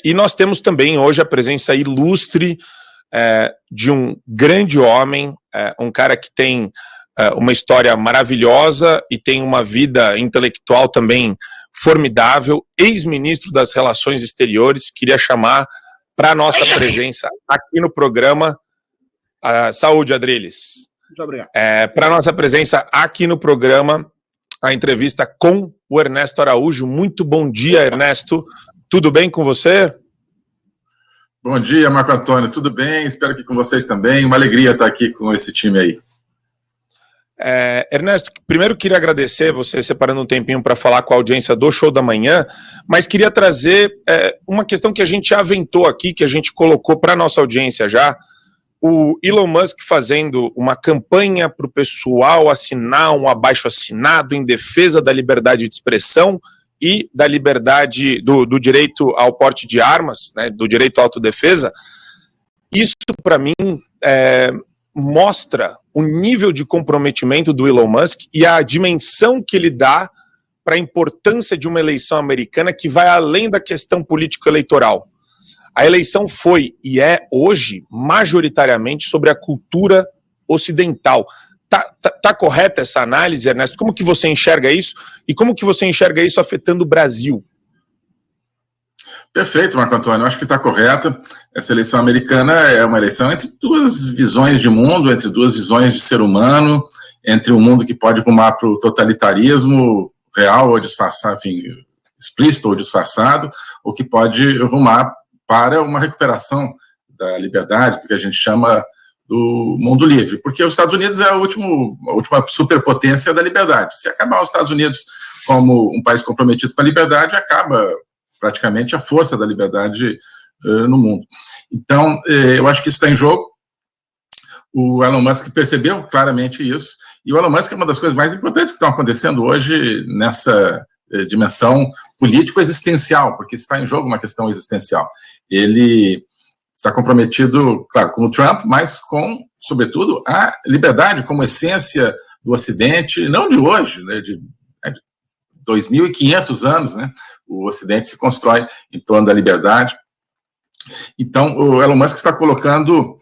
E nós temos também hoje a presença ilustre de um grande homem, um cara que tem uma história maravilhosa e tem uma vida intelectual também formidável, ex-ministro das Relações Exteriores. Queria chamar para a nossa presença aqui no programa, saúde, Adriles. Muito obrigado. Para a nossa presença aqui no programa, a entrevista com o Ernesto Araújo. Muito bom dia, Ernesto. Tudo bem com você? Bom dia, Marco Antônio. Tudo bem? Espero que com vocês também. Uma alegria estar aqui com esse time aí. Ernesto, primeiro queria agradecer você separando um tempinho para falar com a audiência do Show da Manhã, mas queria trazer uma questão que a gente já aventou aqui, que a gente colocou para a nossa audiência já, o Elon Musk fazendo uma campanha para o pessoal assinar um abaixo-assinado em defesa da liberdade de expressão e da liberdade do direito ao porte de armas, né, do direito à autodefesa. Isso, para mim, mostra o nível de comprometimento do Elon Musk e a dimensão que ele dá para a importância de uma eleição americana que vai além da questão político-eleitoral. A eleição foi e é hoje majoritariamente sobre a cultura ocidental. Tá correta essa análise, Ernesto? Como que você enxerga isso? E como que você enxerga isso afetando o Brasil? Perfeito, Marco Antônio. Eu acho que está correta. Essa eleição americana é uma eleição entre duas visões de mundo, entre duas visões de ser humano, entre um mundo que pode rumar para o totalitarismo real ou disfarçado, enfim, explícito ou disfarçado, ou que pode rumar para uma recuperação da liberdade, do que a gente chama do mundo livre, porque os Estados Unidos é a última superpotência da liberdade. Se acabar os Estados Unidos como um país comprometido com a liberdade, acaba praticamente a força da liberdade no mundo. Então, eu acho que isso está em jogo. O Elon Musk percebeu claramente isso, e o Elon Musk é uma das coisas mais importantes que estão acontecendo hoje nessa dimensão político-existencial, porque está em jogo uma questão existencial. Ele está comprometido, claro, com o Trump, mas com, sobretudo, a liberdade como essência do Ocidente, não de hoje, né, de 2.500 anos, né, o Ocidente se constrói em torno da liberdade. Então, o Elon Musk está colocando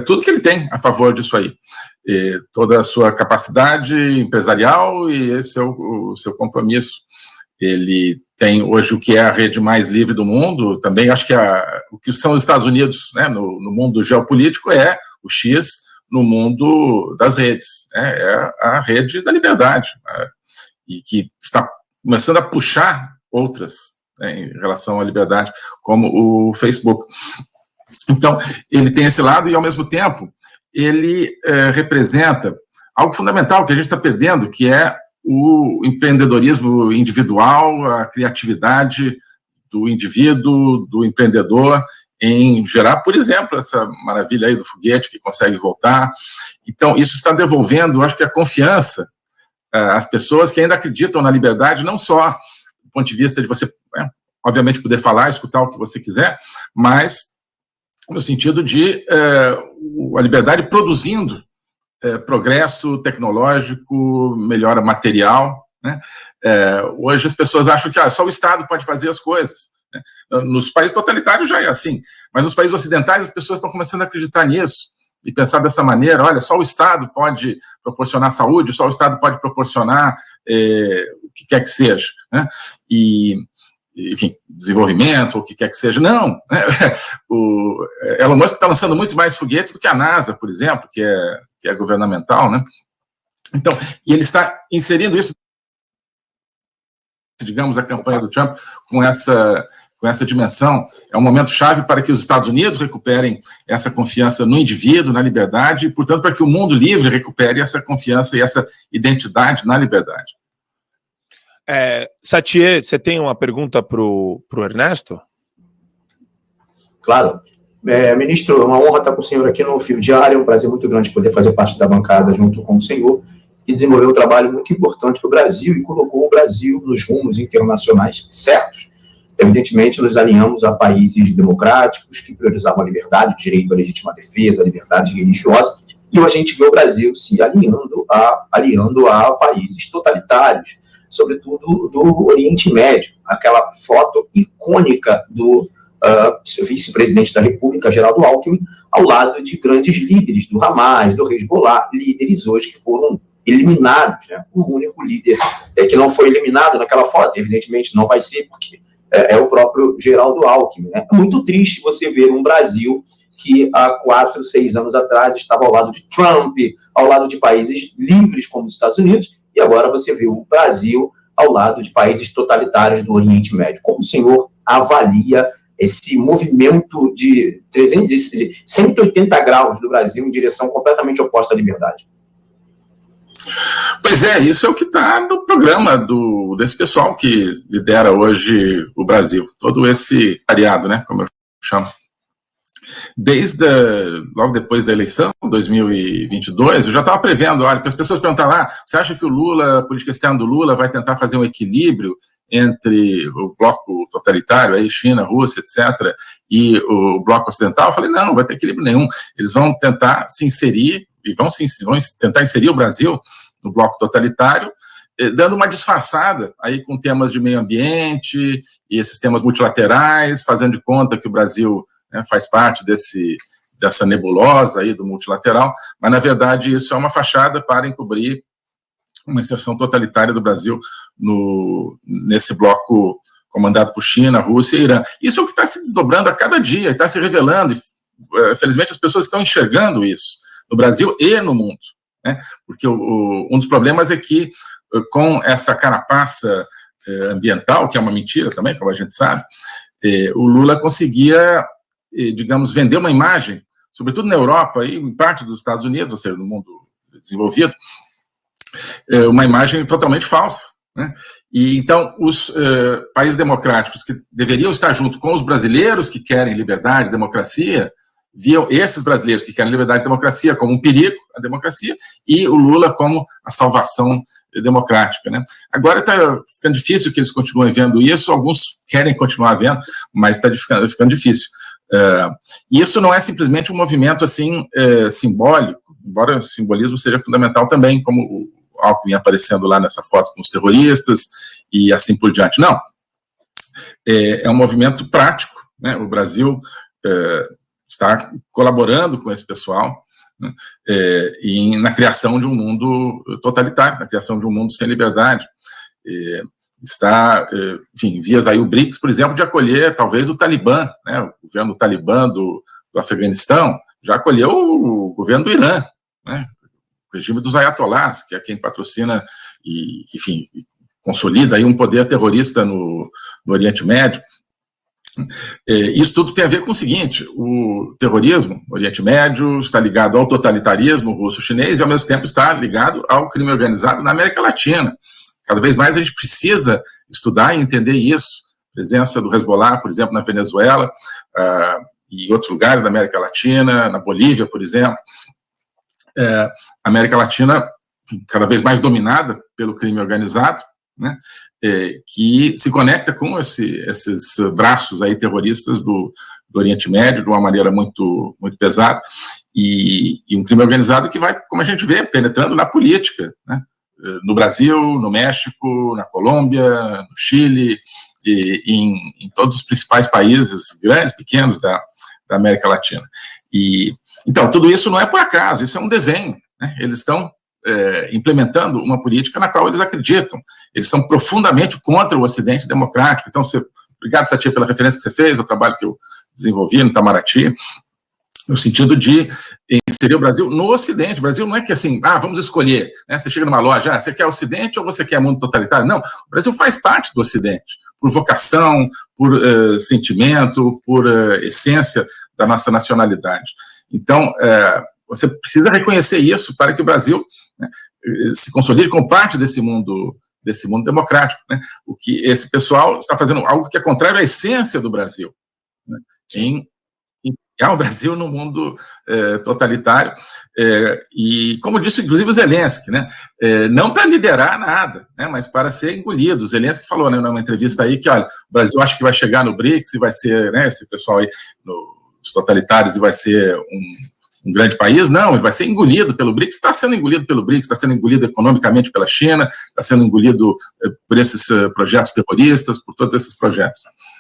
tudo que ele tem a favor disso aí, toda a sua capacidade empresarial e esse é o seu compromisso. Ele tem hoje o que é a rede mais livre do mundo, também acho que o que são os Estados Unidos, né, no mundo geopolítico é o X no mundo das redes, né, é a rede da liberdade, né, e que está começando a puxar outras, né, em relação à liberdade, como o Facebook. Então, ele tem esse lado e, ao mesmo tempo, ele representa algo fundamental que a gente está perdendo, que é o empreendedorismo individual, a criatividade do indivíduo, do empreendedor, em gerar, por exemplo, essa maravilha aí do foguete que consegue voltar. Então, isso está devolvendo, acho que a confiança às pessoas que ainda acreditam na liberdade, não só do ponto de vista de você, obviamente, poder falar, escutar o que você quiser, mas no sentido de a liberdade produzindo progresso tecnológico, melhora material, né? Hoje as pessoas acham que só o Estado pode fazer as coisas, né? Nos países totalitários já é assim, mas nos países ocidentais as pessoas estão começando a acreditar nisso e pensar dessa maneira, olha, só o Estado pode proporcionar saúde, só o Estado pode proporcionar o que quer que seja, né? E, enfim, desenvolvimento, o que quer que seja. Não, né? O Elon Musk está lançando muito mais foguetes do que a NASA, por exemplo, que é governamental, né? Então, e ele está inserindo isso, digamos, a campanha do Trump com essa dimensão. É um momento chave para que os Estados Unidos recuperem essa confiança no indivíduo, na liberdade, e, portanto, para que o mundo livre recupere essa confiança e essa identidade na liberdade. Satie, você tem uma pergunta para o Ernesto? Claro. Ministro, é uma honra estar com o senhor aqui no Fio Diário, é um prazer muito grande poder fazer parte da bancada junto com o senhor e desenvolver um trabalho muito importante para o Brasil e colocou o Brasil nos rumos internacionais certos. Evidentemente, nos alinhamos a países democráticos que priorizavam a liberdade, o direito à legítima defesa, a liberdade religiosa, e hoje a gente vê o Brasil se aliando a países totalitários, sobretudo do Oriente Médio, aquela foto icônica do vice-presidente da República, Geraldo Alckmin, ao lado de grandes líderes do Hamas, do Hezbollah, líderes hoje que foram eliminados, né? O único líder que não foi eliminado naquela foto, evidentemente não vai ser, porque é o próprio Geraldo Alckmin, né? É muito triste você ver um Brasil que há 4, 6 anos atrás estava ao lado de Trump, ao lado de países livres como os Estados Unidos, e agora você vê o Brasil ao lado de países totalitários do Oriente Médio. Como o senhor avalia esse movimento de 180 graus do Brasil em direção completamente oposta à liberdade? Pois é, isso é o que está no programa desse pessoal que lidera hoje o Brasil, todo esse variado, né, como eu chamo. Logo depois da eleição, 2022, eu já estava prevendo, olha, que as pessoas perguntavam, você acha que o Lula, a política externa do Lula vai tentar fazer um equilíbrio entre o bloco totalitário, aí China, Rússia, etc., e o bloco ocidental? Eu falei, não vai ter equilíbrio nenhum. Eles vão tentar se inserir, e vão tentar inserir o Brasil no bloco totalitário, dando uma disfarçada aí com temas de meio ambiente e esses temas multilaterais, fazendo de conta que o Brasil, né, faz parte dessa nebulosa aí do multilateral, mas na verdade isso é uma fachada para encobrir uma inserção totalitária do Brasil nesse bloco comandado por China, Rússia e Irã. Isso é o que está se desdobrando a cada dia, está se revelando, e felizmente as pessoas estão enxergando isso, no Brasil e no mundo, né? Porque um dos problemas é que, com essa carapaça ambiental, que é uma mentira também, como a gente sabe, o Lula conseguia, digamos, vender uma imagem, sobretudo na Europa e em parte dos Estados Unidos, ou seja, no mundo desenvolvido, uma imagem totalmente falsa, né? E então os países democráticos que deveriam estar junto com os brasileiros que querem liberdade e democracia, viam esses brasileiros que querem liberdade e democracia como um perigo à democracia e o Lula como a salvação democrática, né? Agora está ficando difícil que eles continuem vendo isso, alguns querem continuar vendo, mas está ficando difícil. Isso não é simplesmente um movimento assim simbólico, embora o simbolismo seja fundamental também, como o Alckmin aparecendo lá nessa foto com os terroristas e assim por diante. Não, é um movimento prático, né? O Brasil está colaborando com esse pessoal, né, na criação de um mundo totalitário, na criação de um mundo sem liberdade. Está, enfim, vias aí o BRICS, por exemplo, de acolher talvez o Talibã, né, o governo do Talibã do Afeganistão, já acolheu o governo do Irã, né, o regime dos ayatolás, que é quem patrocina e, enfim, consolida aí um poder terrorista no Oriente Médio. Isso tudo tem a ver com o seguinte: o terrorismo no Oriente Médio está ligado ao totalitarismo russo-chinês e, ao mesmo tempo, está ligado ao crime organizado na América Latina. Cada vez mais a gente precisa estudar e entender isso. A presença do Hezbollah, por exemplo, na Venezuela, e outros lugares da América Latina, na Bolívia, por exemplo. A América Latina, cada vez mais dominada pelo crime organizado, né, que se conecta com esses braços aí terroristas do Oriente Médio de uma maneira muito, muito pesada, e um crime organizado que vai, como a gente vê, penetrando na política, né, no Brasil, no México, na Colômbia, no Chile, e em todos os principais países, grandes, pequenos, da América Latina. Então, tudo isso não é por acaso, isso é um desenho, né? Eles estão implementando uma política na qual eles acreditam. Eles são profundamente contra o Ocidente democrático. Então, obrigado, Satia, pela referência que você fez, ao trabalho que eu desenvolvi no Itamaraty, no sentido de inserir o Brasil no Ocidente. O Brasil não é que assim, vamos escolher, né? Você chega numa loja, você quer Ocidente ou você quer mundo totalitário? Não, o Brasil faz parte do Ocidente, por vocação, por sentimento, por essência da nossa nacionalidade. Então, você precisa reconhecer isso para que o Brasil, né, se consolide como parte desse mundo democrático, né? O que esse pessoal está fazendo algo que é contrário à essência do Brasil, né, em o Brasil no mundo totalitário, e como disse inclusive o Zelensky, né, não para liderar nada, né, mas para ser engolido. O Zelensky falou, né, numa entrevista aí que, olha, o Brasil acha que vai chegar no BRICS e vai ser, né, esse pessoal aí, os totalitários, e vai ser um grande país. Não, ele vai ser engolido pelo BRICS, está sendo engolido pelo BRICS, está sendo engolido economicamente pela China, está sendo engolido por esses projetos terroristas, por todos esses projetos.